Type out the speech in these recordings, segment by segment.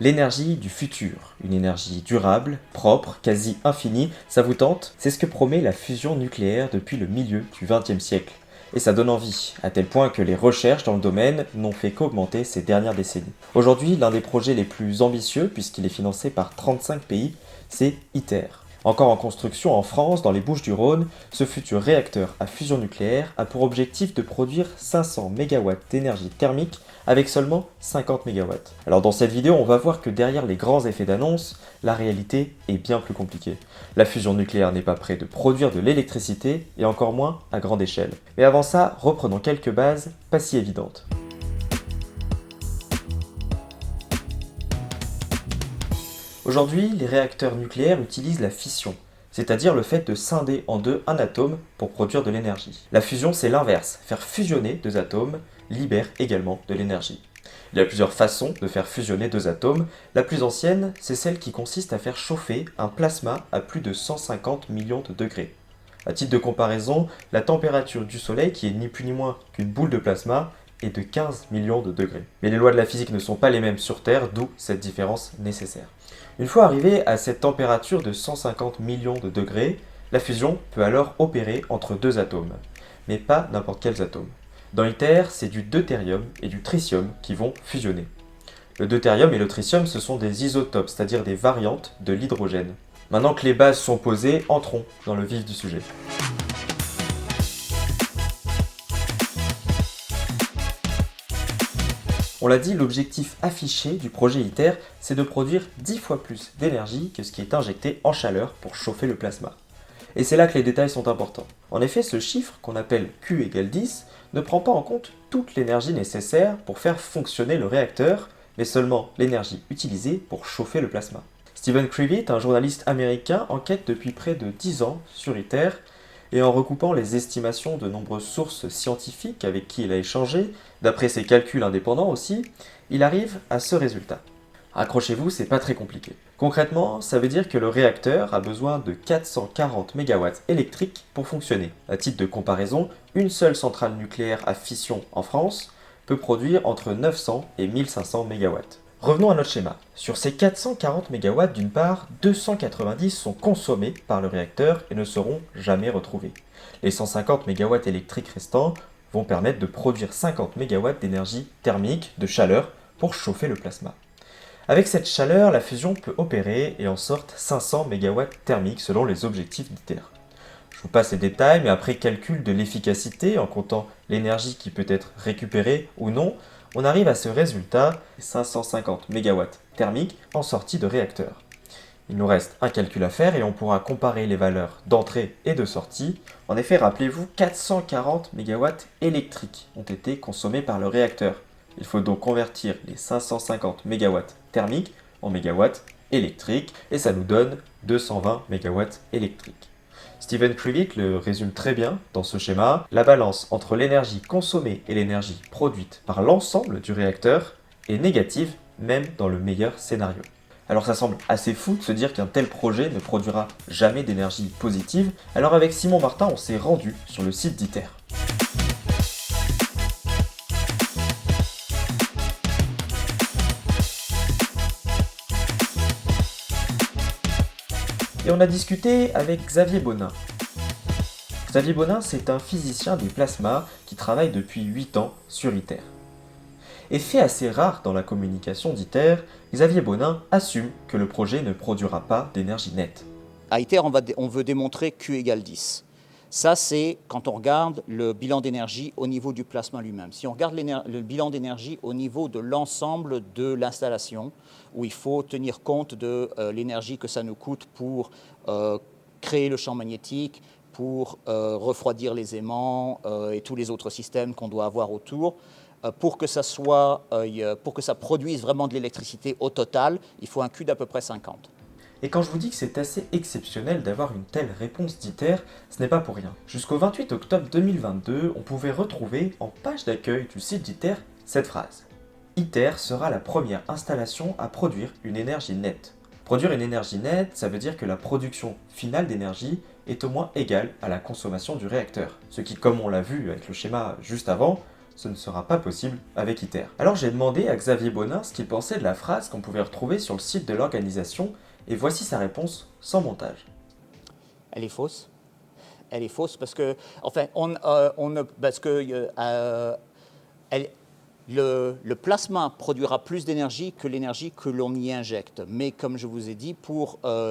L'énergie du futur, une énergie durable, propre, quasi infinie, ça vous tente? C'est ce que promet la fusion nucléaire depuis le milieu du XXe siècle. Et ça donne envie, à tel point que les recherches dans le domaine n'ont fait qu'augmenter ces dernières décennies. Aujourd'hui, l'un des projets les plus ambitieux, puisqu'il est financé par 35 pays, c'est ITER. Encore en construction en France, dans les Bouches-du-Rhône, ce futur réacteur à fusion nucléaire a pour objectif de produire 500 MW d'énergie thermique avec seulement 50 MW. Alors dans cette vidéo, on va voir que derrière les grands effets d'annonce, la réalité est bien plus compliquée. La fusion nucléaire n'est pas près de produire de l'électricité et encore moins à grande échelle. Mais avant ça, reprenons quelques bases pas si évidentes. Aujourd'hui, les réacteurs nucléaires utilisent la fission, c'est-à-dire le fait de scinder en deux un atome pour produire de l'énergie. La fusion, c'est l'inverse. Faire fusionner deux atomes libère également de l'énergie. Il y a plusieurs façons de faire fusionner deux atomes. La plus ancienne, c'est celle qui consiste à faire chauffer un plasma à plus de 150 millions de degrés. À titre de comparaison, la température du Soleil, qui est ni plus ni moins qu'une boule de plasma, est de 15 millions de degrés. Mais les lois de la physique ne sont pas les mêmes sur Terre, d'où cette différence nécessaire. Une fois arrivé à cette température de 150 millions de degrés, la fusion peut alors opérer entre deux atomes. Mais pas n'importe quels atomes. Dans ITER, c'est du deutérium et du tritium qui vont fusionner. Le deutérium et le tritium, ce sont des isotopes, c'est-à-dire des variantes de l'hydrogène. Maintenant que les bases sont posées, entrons dans le vif du sujet. On l'a dit, l'objectif affiché du projet ITER, c'est de produire 10 fois plus d'énergie que ce qui est injecté en chaleur pour chauffer le plasma. Et c'est là que les détails sont importants. En effet, ce chiffre, qu'on appelle Q égale 10, ne prend pas en compte toute l'énergie nécessaire pour faire fonctionner le réacteur, mais seulement l'énergie utilisée pour chauffer le plasma. Stephen Krivit, un journaliste américain, enquête depuis près de 10 ans sur ITER, et en recoupant les estimations de nombreuses sources scientifiques avec qui il a échangé, d'après ses calculs indépendants aussi, il arrive à ce résultat. Accrochez-vous, c'est pas très compliqué. Concrètement, ça veut dire que le réacteur a besoin de 440 MW électriques pour fonctionner. À titre de comparaison, une seule centrale nucléaire à fission en France peut produire entre 900 et 1500 MW. Revenons à notre schéma. Sur ces 440 MW, d'une part, 290 sont consommés par le réacteur et ne seront jamais retrouvés. Les 150 MW électriques restants vont permettre de produire 50 MW d'énergie thermique, de chaleur, pour chauffer le plasma. Avec cette chaleur, la fusion peut opérer et en sortent 500 MW thermiques selon les objectifs d'ITER. Je vous passe les détails, mais après calcul de l'efficacité, en comptant l'énergie qui peut être récupérée ou non, on arrive à ce résultat, 550 MW thermiques en sortie de réacteur. Il nous reste un calcul à faire et on pourra comparer les valeurs d'entrée et de sortie. En effet, rappelez-vous, 440 MW électriques ont été consommés par le réacteur. Il faut donc convertir les 550 MW thermiques en mégawatts électriques et ça nous donne 220 MW électriques. Stephen Krivit le résume très bien dans ce schéma. La balance entre l'énergie consommée et l'énergie produite par l'ensemble du réacteur est négative, même dans le meilleur scénario. Alors ça semble assez fou de se dire qu'un tel projet ne produira jamais d'énergie positive. Alors avec Simon Martin, on s'est rendu sur le site d'ITER. Et on a discuté avec Xavier Bonin. Xavier Bonin, c'est un physicien des plasmas qui travaille depuis 8 ans sur ITER. Et fait assez rare dans la communication d'ITER, Xavier Bonin assume que le projet ne produira pas d'énergie nette. À ITER, on veut démontrer Q égale 10. Ça, c'est quand on regarde le bilan d'énergie au niveau du plasma lui-même. Si on regarde le bilan d'énergie au niveau de l'ensemble de l'installation, où il faut tenir compte de l'énergie que ça nous coûte pour créer le champ magnétique, pour refroidir les aimants et tous les autres systèmes qu'on doit avoir autour, pour que ça produise vraiment de l'électricité au total, il faut un Q d'à peu près 50. Et quand je vous dis que c'est assez exceptionnel d'avoir une telle réponse d'ITER, ce n'est pas pour rien. Jusqu'au 28 octobre 2022, on pouvait retrouver en page d'accueil du site d'ITER cette phrase. ITER sera la première installation à produire une énergie nette. Produire une énergie nette, ça veut dire que la production finale d'énergie est au moins égale à la consommation du réacteur. Ce qui, comme on l'a vu avec le schéma juste avant, ce ne sera pas possible avec ITER. Alors j'ai demandé à Xavier Bonin ce qu'il pensait de la phrase qu'on pouvait retrouver sur le site de l'organisation, et voici sa réponse sans montage. Elle est fausse. Elle est fausse parce que, enfin, le plasma produira plus d'énergie que l'énergie que l'on y injecte. Mais comme je vous ai dit,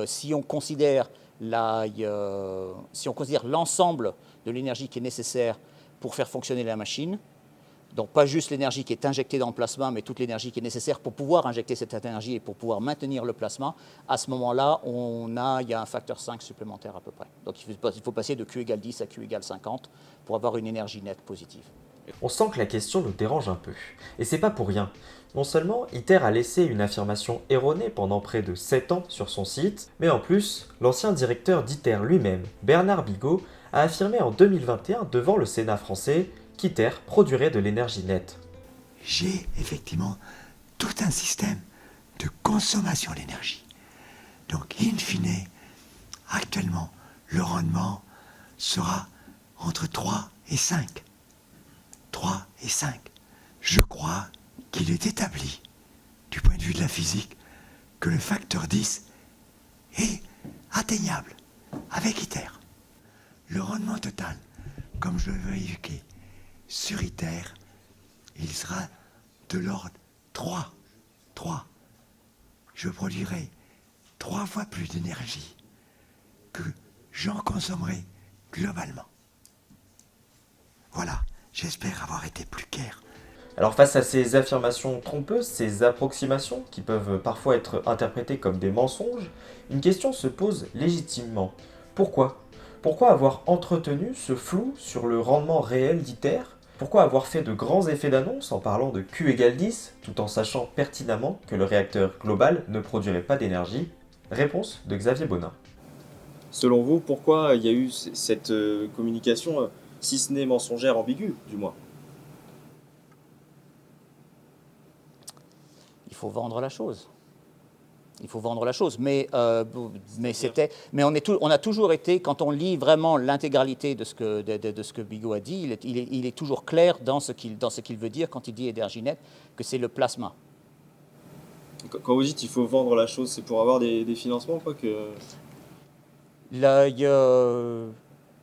si on considère l'ensemble de l'énergie qui est nécessaire pour faire fonctionner la machine, donc pas juste l'énergie qui est injectée dans le plasma, mais toute l'énergie qui est nécessaire pour pouvoir injecter cette énergie et pour pouvoir maintenir le plasma, à ce moment-là, il y a un facteur 5 supplémentaire à peu près. Donc il faut passer de Q égale 10 à Q égale 50 pour avoir une énergie nette positive. On sent que la question nous dérange un peu. Et c'est pas pour rien. Non seulement ITER a laissé une affirmation erronée pendant près de 7 ans sur son site, mais en plus, l'ancien directeur d'ITER lui-même, Bernard Bigot, a affirmé en 2021 devant le Sénat français qu'ITER produirait de l'énergie nette. J'ai effectivement tout un système de consommation d'énergie. Donc, in fine, actuellement, le rendement sera entre 3 et 5. 3 et 5. Je crois qu'il est établi, du point de vue de la physique, que le facteur 10 est atteignable avec ITER. Le rendement total, comme je l'ai évoqué, sur ITER, il sera de l'ordre 3. 3. Je produirai 3 fois plus d'énergie que j'en consommerai globalement. Voilà, j'espère avoir été plus clair. Alors face à ces affirmations trompeuses, ces approximations qui peuvent parfois être interprétées comme des mensonges, une question se pose légitimement. Pourquoi ? Pourquoi avoir entretenu ce flou sur le rendement réel d'ITER ? Pourquoi avoir fait de grands effets d'annonce en parlant de Q égale 10, tout en sachant pertinemment que le réacteur global ne produirait pas d'énergie ? Réponse de Xavier Bonin. Selon vous, pourquoi il y a eu cette communication, si ce n'est mensongère, ambiguë, du moins ? Il faut vendre la chose. Il faut vendre la chose, mais on a toujours été, quand on lit vraiment l'intégralité de ce que Bigot a dit, il est toujours clair dans ce qu'il veut dire quand il dit énergie nette, que c'est le plasma. Quand vous dites il faut vendre la chose, c'est pour avoir des financements, quoi que...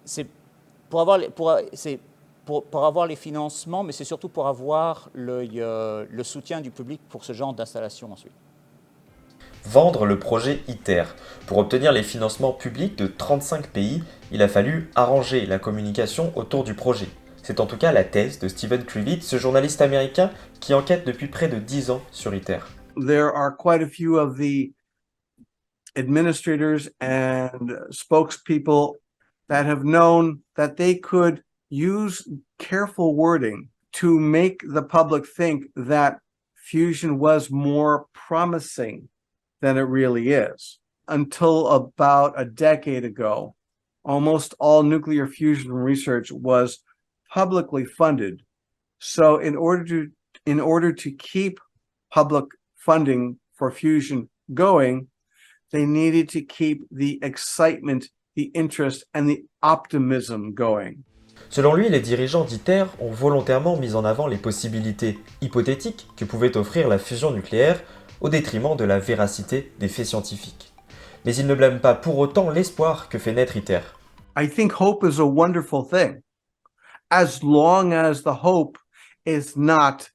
C'est pour avoir les financements, mais c'est surtout pour avoir le soutien du public pour ce genre d'installation ensuite. Vendre le projet ITER. Pour obtenir les financements publics de 35 pays, il a fallu arranger la communication autour du projet. C'est en tout cas la thèse de Steven Krivitz, ce journaliste américain qui enquête depuis près de 10 ans sur ITER. There are quite a few of the administrators and spokespeople that have known that they could use careful wording to make the public think that fusion was more promising than it really is. Until about a decade ago, almost all nuclear fusion research was publicly funded. So in order to keep public funding for fusion going, they needed to keep the excitement, the interest, and the optimism going. Selon lui, les dirigeants d'ITER ont volontairement mis en avant les possibilités hypothétiques que pouvait offrir la fusion nucléaire au détriment de la véracité des faits scientifiques. Mais il ne blâme pas pour autant l'espoir que fait naître ITER. I think hope is a wonderful thing, as long as the hope is not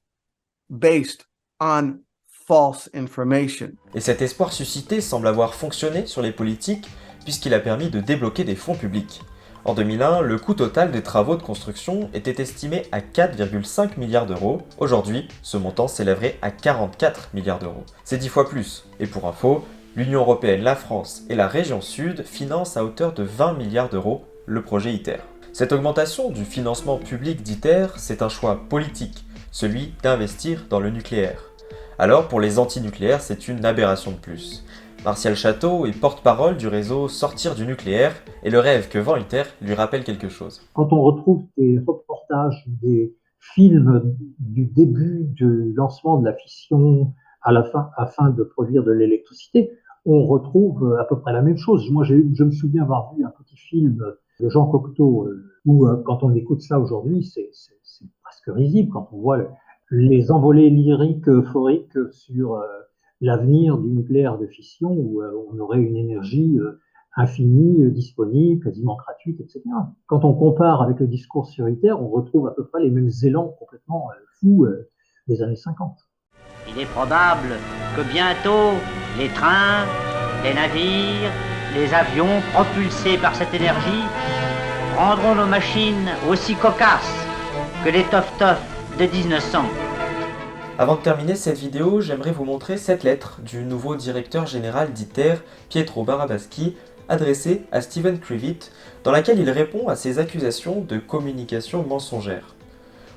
based on false information. Et cet espoir suscité semble avoir fonctionné sur les politiques puisqu'il a permis de débloquer des fonds publics. En 2001, le coût total des travaux de construction était estimé à 4,5 milliards d'euros. Aujourd'hui, ce montant s'élèverait à 44 milliards d'euros. C'est 10 fois plus. Et pour info, l'Union européenne, la France et la région Sud financent à hauteur de 20 milliards d'euros le projet ITER. Cette augmentation du financement public d'ITER, c'est un choix politique, celui d'investir dans le nucléaire. Alors pour les anti-nucléaires, c'est une aberration de plus. Martial Château est porte-parole du réseau Sortir du nucléaire et le rêve que vend ITER lui rappelle quelque chose. Quand on retrouve des reportages, des films du début du lancement de la fission à la fin, afin de produire de l'électricité, on retrouve à peu près la même chose. Moi, je me souviens avoir vu un petit film de Jean Cocteau où, quand on écoute ça aujourd'hui, c'est presque presque risible quand on voit les envolées lyriques euphoriques sur l'avenir du nucléaire de fission où on aurait une énergie infinie, disponible, quasiment gratuite, etc. Quand on compare avec le discours sur ITER, on retrouve à peu près les mêmes élans complètement fous des années 50. Il est probable que bientôt les trains, les navires, les avions propulsés par cette énergie rendront nos machines aussi cocasses que les tof-tof de 1900. Avant de terminer cette vidéo, j'aimerais vous montrer cette lettre du nouveau directeur général d'ITER, Pietro Barabaschi, adressée à Steven Krivit, dans laquelle il répond à ces accusations de communication mensongère.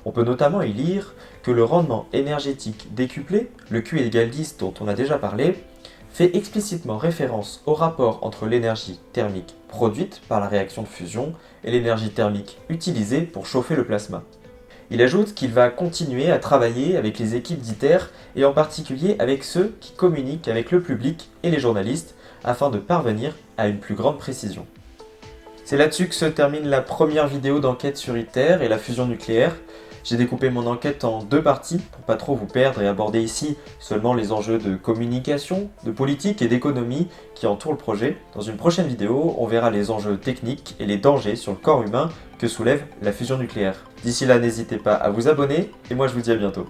On peut notamment y lire que le rendement énergétique décuplé, le Q égale 10 dont on a déjà parlé, fait explicitement référence au rapport entre l'énergie thermique produite par la réaction de fusion et l'énergie thermique utilisée pour chauffer le plasma. Il ajoute qu'il va continuer à travailler avec les équipes d'ITER et en particulier avec ceux qui communiquent avec le public et les journalistes afin de parvenir à une plus grande précision. C'est là-dessus que se termine la première vidéo d'enquête sur ITER et la fusion nucléaire. J'ai découpé mon enquête en 2 parties pour pas trop vous perdre et aborder ici seulement les enjeux de communication, de politique et d'économie qui entourent le projet. Dans une prochaine vidéo, on verra les enjeux techniques et les dangers sur le corps humain que soulève la fusion nucléaire. D'ici là, n'hésitez pas à vous abonner et moi je vous dis à bientôt.